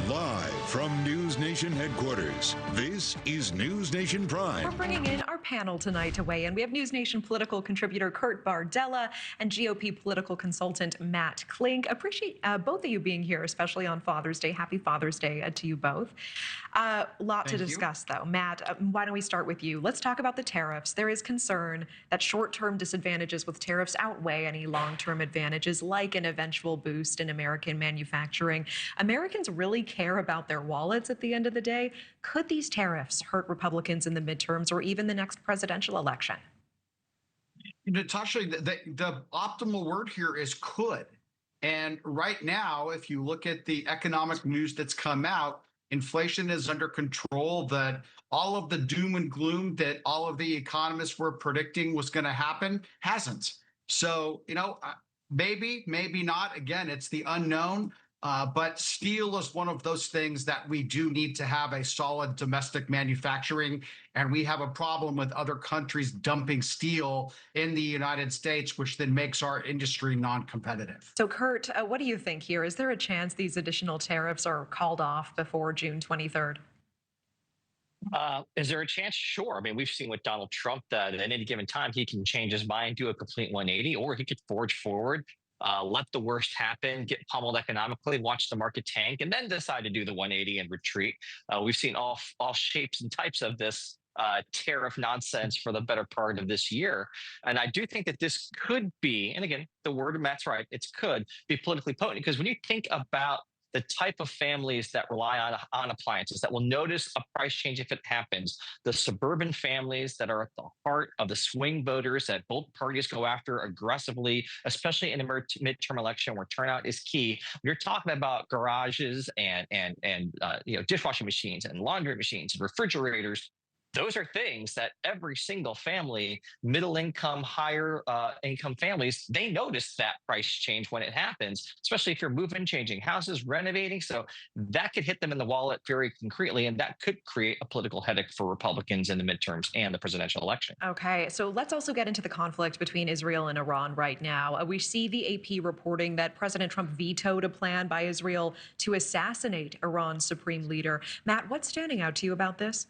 Live from NewsNation headquarters, this is NewsNation Prime. We're bringing in our panel tonight to weigh in. We have NewsNation political contributor Kurt Bardella and GOP political consultant Matt Klink. Appreciate both of you being here, especially on Father's Day. Happy Father's Day to you both. Lot to discuss, though. Matt, why don't we start with you? Let's talk about the tariffs. There is concern that short-term disadvantages with tariffs outweigh any long-term advantages, like an eventual boost in American manufacturing. Americans really care about their wallets at the end of the day. Could these tariffs hurt Republicans in the midterms or even the next presidential election? Natasha, the optimal word here is could. And right now, if you look at the economic news that's come out, inflation is under control. That all of the doom and gloom that all of the economists were predicting was going to happen hasn't. So, maybe not. Again, it's the unknown. But steel is one of those things that we do need to have a solid domestic manufacturing. And we have a problem with other countries dumping steel in the United States, which then makes our industry non-competitive. So, Kurt, what do you think here? Is there a chance these additional tariffs are called off before June 23rd? Is there a chance? Sure. I mean, we've seen with Donald Trump that at any given time, he can change his mind, do a complete 180, or he could forge forward. Let the worst happen, get pummeled economically, watch the market tank, and then decide to do the 180 and retreat. We've seen all shapes and types of this tariff nonsense for the better part of this year. And I do think that this could be, and again, the word of Matt's right, it could be politically potent, because when you think about the type of families that rely on appliances that will notice a price change if it happens, the suburban families that are at the heart of the swing voters that both parties go after aggressively, especially in a midterm election where turnout is key. You're talking about garages and dishwashing machines and laundry machines and refrigerators. Those are things that every single family, middle income, higher income families, they notice that price change when it happens, especially if you're moving, changing houses, renovating. So that could hit them in the wallet very concretely, and that could create a political headache for Republicans in the midterms and the presidential election. Okay, so let's also get into the conflict between Israel and Iran right now. We see the AP reporting that President Trump vetoed a plan by Israel to assassinate Iran's supreme leader. Matt, what's standing out to you about this?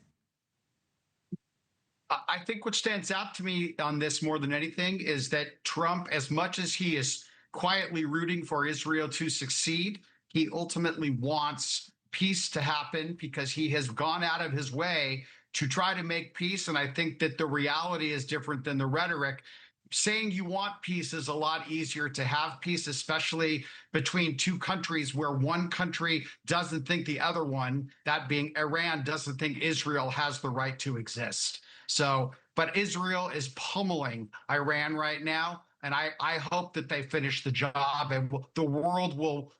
I think what stands out to me on this more than anything is that Trump, as much as he is quietly rooting for Israel to succeed, he ultimately wants peace to happen because he has gone out of his way to try to make peace. And I think that the reality is different than the rhetoric. Saying you want peace is a lot easier to have peace, especially between two countries where one country doesn't think the other one, that being Iran, doesn't think Israel has the right to exist. So, but Israel is pummeling Iran right now, and I hope that they finish the job, and the world will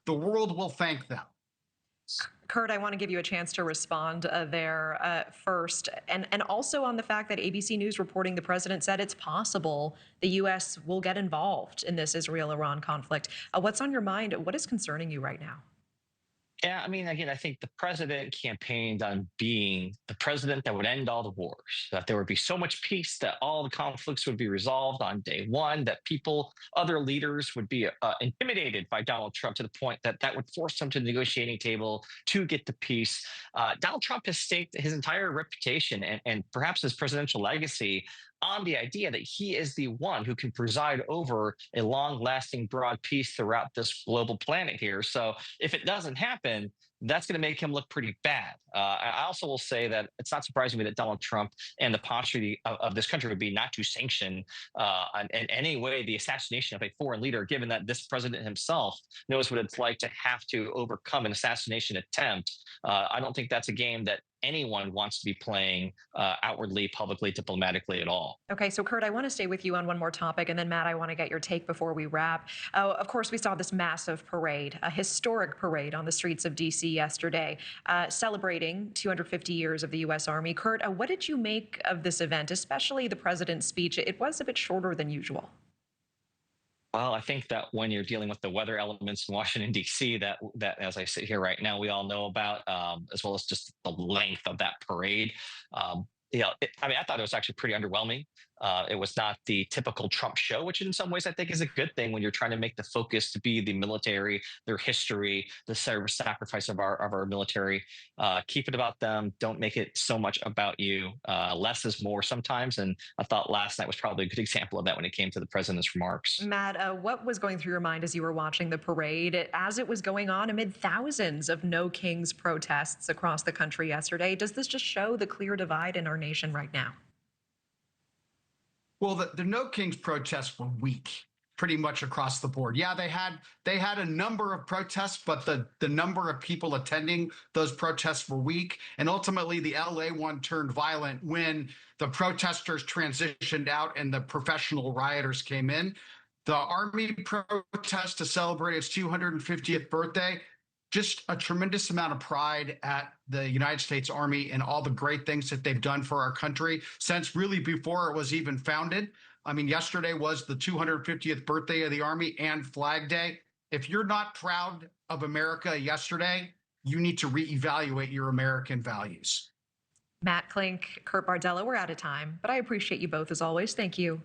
thank them. Kurt, I want to give you a chance to respond there first, and also on the fact that ABC News reporting the president said it's possible the U.S. will get involved in this Israel-Iran conflict. What's on your mind? What is concerning you right now? Yeah, I mean, again, I think the president campaigned on being the president that would end all the wars, that there would be so much peace that all the conflicts would be resolved on day one, that other leaders would be intimidated by Donald Trump to the point that that would force them to the negotiating table to get to peace. Donald Trump has staked his entire reputation and perhaps his presidential legacy on the idea that he is the one who can preside over a long-lasting, broad peace throughout this global planet here. So if it doesn't happen, that's going to make him look pretty bad. I also will say that it's not surprising me that Donald Trump and the posture of this country would be not to sanction in any way the assassination of a foreign leader, given that this president himself knows what it's like to have to overcome an assassination attempt. I don't think that's a game that anyone wants to be playing outwardly, publicly, diplomatically at all. Okay, so Kurt, I want to stay with you on one more topic, and then Matt, I want to get your take before we wrap. Of course, we saw this massive parade, a historic parade on the streets of D.C. yesterday, celebrating 250 years of the U.S. Army. Kurt, what did you make of this event, especially the president's speech? It was a bit shorter than usual. Well, I think that when you're dealing with the weather elements in Washington, D.C., that as I sit here right now, we all know about, as well as just the length of that parade. I thought it was actually pretty underwhelming. It was not the typical Trump show, which in some ways I think is a good thing when you're trying to make the focus to be the military, their history, the service sacrifice of our military. Keep it about them. Don't make it so much about you. Less is more sometimes, and I thought last night was probably a good example of that when it came to the president's remarks. Matt, what was going through your mind as you were watching the parade as it was going on amid thousands of No Kings protests across the country yesterday? Does this just show the clear divide in our nation right now? Well, the No Kings protests were weak, pretty much across the board. Yeah, they had a number of protests, but the number of people attending those protests were weak. And ultimately, the LA one turned violent when the protesters transitioned out and the professional rioters came in. The Army protest to celebrate its 250th birthday, just a tremendous amount of pride at the United States Army and all the great things that they've done for our country since really before it was even founded. I mean, yesterday was the 250th birthday of the Army and Flag Day. If you're not proud of America yesterday, you need to reevaluate your American values. Matt Klink, Kurt Bardella, we're out of time, but I appreciate you both as always. Thank you.